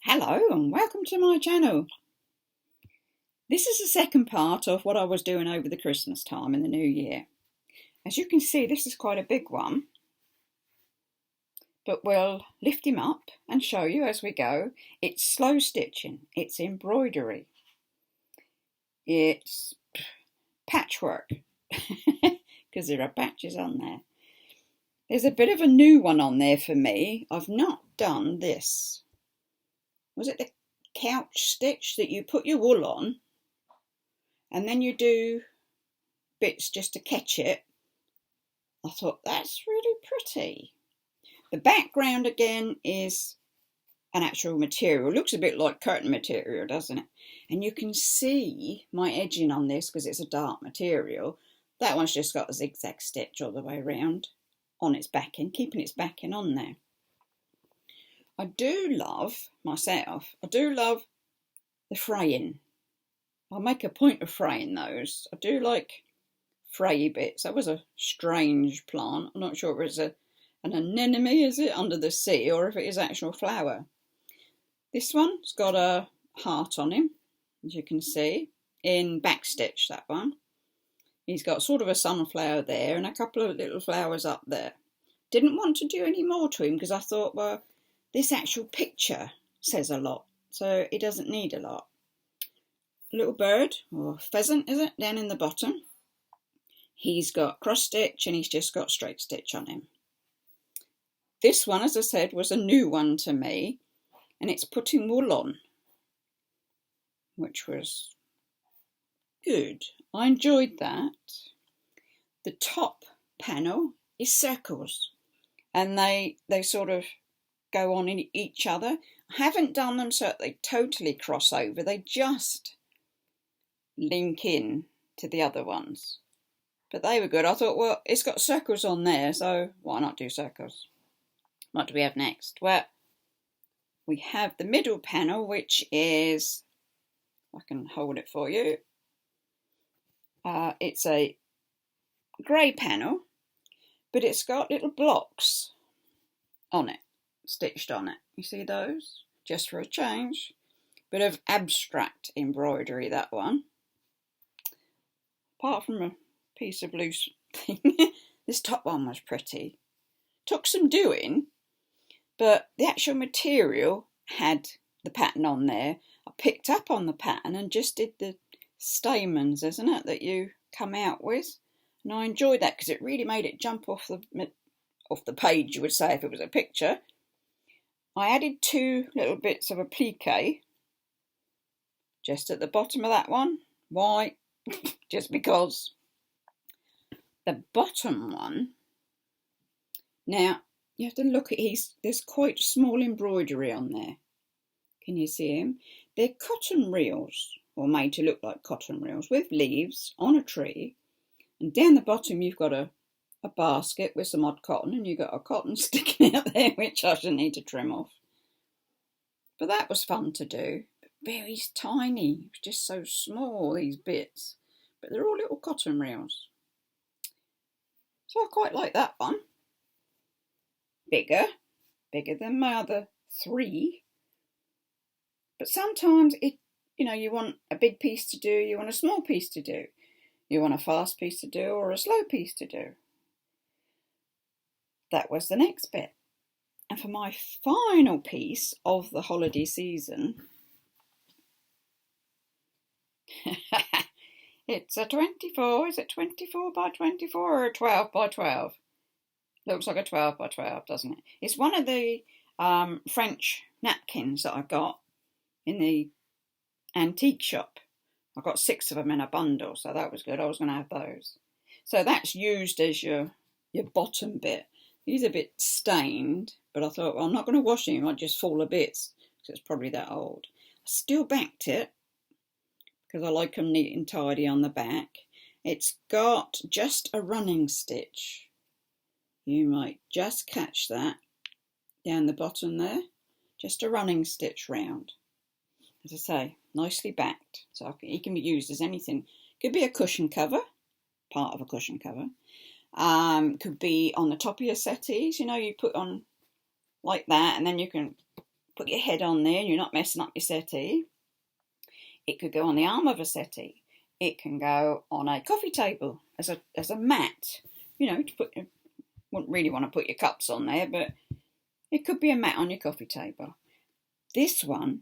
Hello and welcome to my channel. This is the second part of what I was doing over the Christmas time in the new year. As you can see, this is quite a big one, but we'll lift him up and show you as we go. It's slow stitching, it's embroidery, it's patchwork because there are patches on there. There's a bit of a new one on there for me. I've not done this. Was it the couch stitch that you put your wool on and then you do bits just to catch it? I thought that's really pretty. The background again is an actual material. It looks a bit like curtain material, doesn't it? And you can see my edging on this because it's a dark material. That one's just got a zigzag stitch all the way around on its backing, keeping its backing on there. I do love the fraying. I'll make a point of fraying those. I do like fray bits. That was a strange plant. I'm not sure if it's an anemone, is it, under the sea, or if it is actual flower. This one's got a heart on him, as you can see, in backstitch, that one. He's got sort of a sunflower there and a couple of little flowers up there. Didn't want to do any more to him because I thought, well, this actual picture says a lot, so it doesn't need a lot. A little bird, or pheasant, is it, down in the bottom. He's got cross stitch and he's just got straight stitch on him. This one, as I said, was a new one to me, and it's putting wool on, which was good. I enjoyed that. The top panel is circles, and they sort of go on in each other. I haven't done them so that they totally cross over. They just link in to the other ones. But they were good. I thought, well, it's got circles on there, so why not do circles? What do we have next? Well, we have the middle panel, which is, I can hold it for you. It's a grey panel, but it's got little blocks on it, stitched on it. You see those? Just for a change. Bit of abstract embroidery, that one. Apart from a piece of loose thing, this top one was pretty. Took some doing, but the actual material had the pattern on there. I picked up on the pattern and just did the stamens, isn't it, that you come out with. And I enjoyed that because it really made it jump off the page, you would say, if it was a picture. I added two little bits of applique just at the bottom of that one. Why? Just because. The bottom one, now you have to look at there's quite small embroidery on there. Can you see him? They're cotton reels, or made to look like cotton reels, with leaves on a tree. And down the bottom you've got a basket with some odd cotton, and you've got a cotton sticking out there, which I should need to trim off. But that was fun to do. But very tiny. It was just so small, these bits. But they're all little cotton reels. So I quite like that one. Bigger than my other three. But sometimes you want a big piece to do, you want a small piece to do. You want a fast piece to do or a slow piece to do. That was the next bit. And for my final piece of the holiday season, it's a 24, is it 24 by 24 or a 12 by 12? Looks like a 12 by 12, doesn't it? It's one of the French napkins that I got in the antique shop. I got 6 of them in a bundle, so that was good. I was going to have those. So that's used as your bottom bit. These are a bit stained, but I thought, well, I'm not going to wash them. It might just fall to bits because it's probably that old. I still backed it because I like them neat and tidy on the back. It's got just a running stitch. You might just catch that down the bottom there. Just a running stitch round. As I say, nicely backed. So it can be used as anything. Could be a cushion cover, part of a cushion cover. Could be on the top of your settees. You put on like that, and then you can put your head on there and you're not messing up your settee. It could go on the arm of a settee. It can go on a coffee table as a mat. You know, to put, you wouldn't really want to put your cups on there, but it could be a mat on your coffee table. This one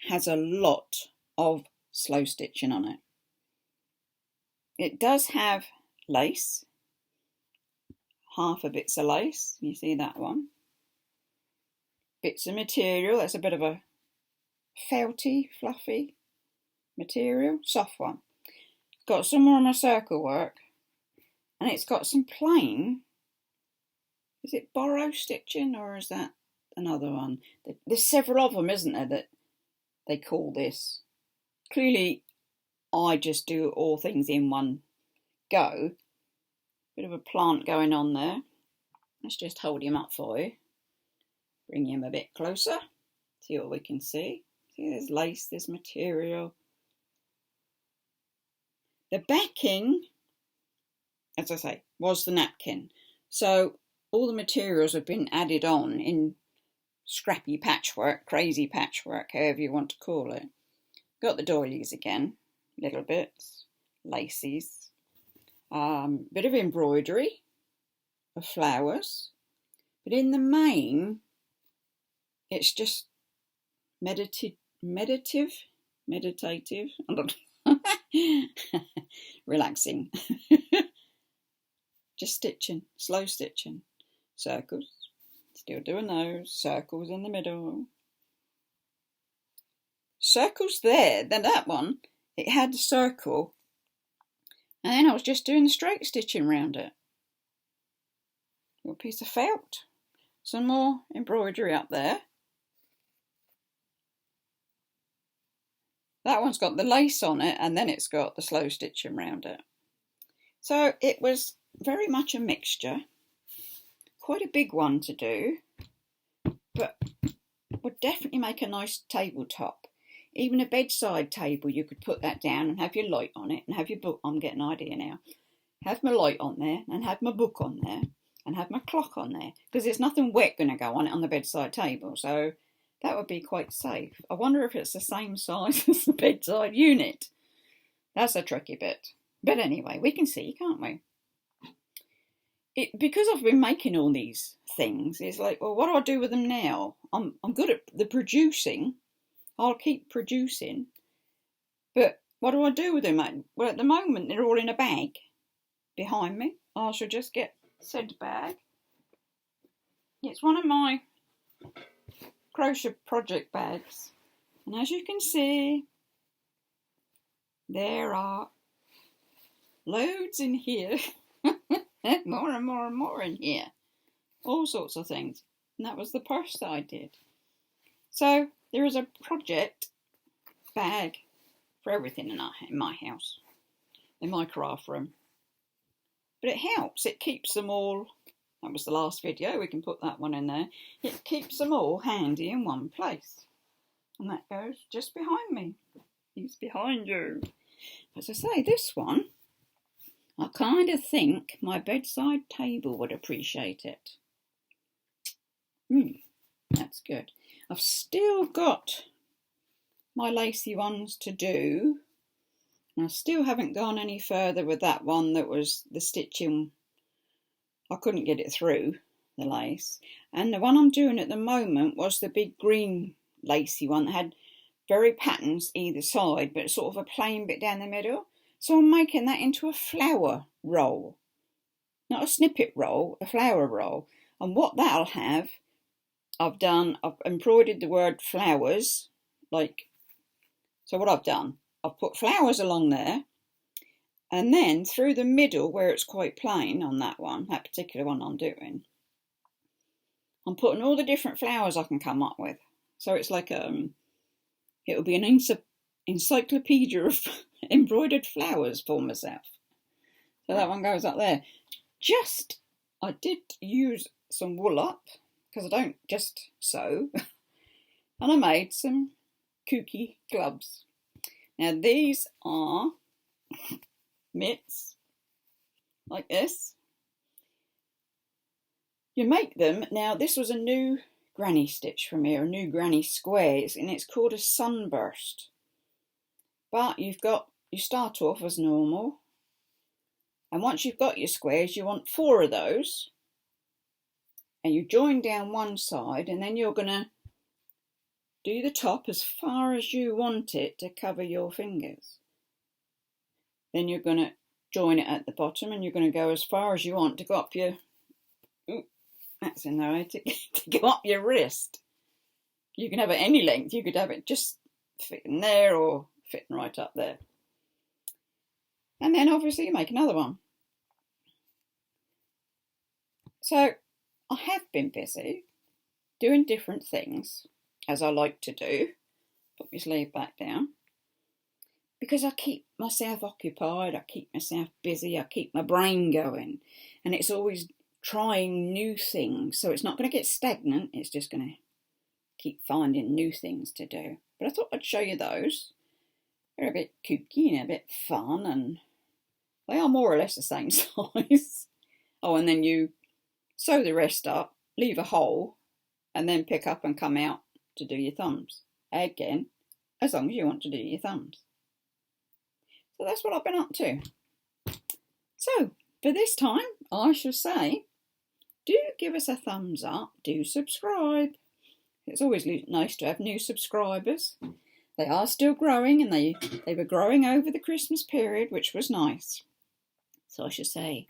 has a lot of slow stitching on it. It does have lace. Half of it's a lace. You see that one? Bits of material. That's a bit of a felty, fluffy material. Soft one. Got some more on my circle work. And it's got some plain. Is it borrow stitching or is that another one? There's several of them, isn't there, that they call this. Clearly, I just do all things in one go. Bit of a plant going on there. Let's just hold him up for you. Bring him a bit closer. See what we can see. See, there's lace, there's material. The backing, as I say, was the napkin. So all the materials have been added on in scrappy patchwork, crazy patchwork, however you want to call it. Got the doilies again, little bits, laces, bit of embroidery of flowers, but in the main, it's just meditative, relaxing, just stitching, slow stitching, circles, still doing those, circles in the middle. Circles there, then that one, it had the circle, and then I was just doing the straight stitching around it. Little piece of felt, some more embroidery up there. That one's got the lace on it, and then it's got the slow stitching around it. So it was very much a mixture, quite a big one to do, but would definitely make a nice tabletop. Even a bedside table, you could put that down and have your light on it and have your book. I'm getting an idea now. Have my light on there and have my book on there and have my clock on there, because there's nothing wet going to go on it on the bedside table. So that would be quite safe. I wonder if it's the same size as the bedside unit. That's a tricky bit. But anyway, we can see, can't we? Because I've been making all these things, it's like, well, what do I do with them now? I'm good at the producing. I'll keep producing. But what do I do with them? Well, at the moment, they're all in a bag behind me. I shall just get said bag. It's one of my crochet project bags. And as you can see, there are loads in here. More and more and more in here. All sorts of things. And that was the purse that I did. So there is a project bag for everything in my house, in my craft room. But it helps. It keeps them all. That was the last video. We can put that one in there. It keeps them all handy in one place. And that goes just behind me. He's behind you. As I say, this one, I kind of think my bedside table would appreciate it. That's good. I've still got my lacy ones to do. And I still haven't gone any further with that one that was the stitching. I couldn't get it through, the lace. And the one I'm doing at the moment was the big green lacy one that had very patterns either side, but sort of a plain bit down the middle. So I'm making that into a flower roll. Not a snippet roll, a flower roll. And what that'll have, I've embroidered the word flowers, so what I've done, I've put flowers along there, and then through the middle where it's quite plain on that one, that particular one I'm doing, I'm putting all the different flowers I can come up with. So it's like, it'll be an encyclopedia of embroidered flowers for myself. So that one goes up there. I did use some wool up, because I don't just sew, and I made some kooky gloves. Now these are mitts, like this. You make them, now this was a new granny stitch from here, a new granny squares, and it's called a sunburst. But you start off as normal, and once you've got your squares, you want 4 of those, and you join down one side, and then you're going to do the top as far as you want it to cover your fingers. Then you're going to join it at the bottom, and you're going to go as far as you want to go up your, that's in the way, to go up your wrist. You can have it any length. You could have it just fitting there or fitting right up there. And then obviously you make another one. So I have been busy doing different things, as I like to do. Put my sleeve back down. Because I keep myself occupied, I keep myself busy, I keep my brain going. And it's always trying new things. So it's not going to get stagnant, it's just going to keep finding new things to do. But I thought I'd show you those. They're a bit kooky and a bit fun, and they are more or less the same size. Oh, and then you sew the rest up, leave a hole, and then pick up and come out to do your thumbs. Again, as long as you want to do your thumbs. So that's what I've been up to. So, for this time, I shall say, do give us a thumbs up, do subscribe. It's always nice to have new subscribers. They are still growing, and they were growing over the Christmas period, which was nice. So I should say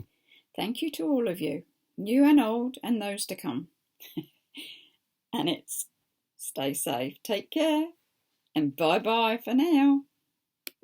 thank you to all of you, new and old, and those to come. And it's stay safe, take care, and bye-bye for now.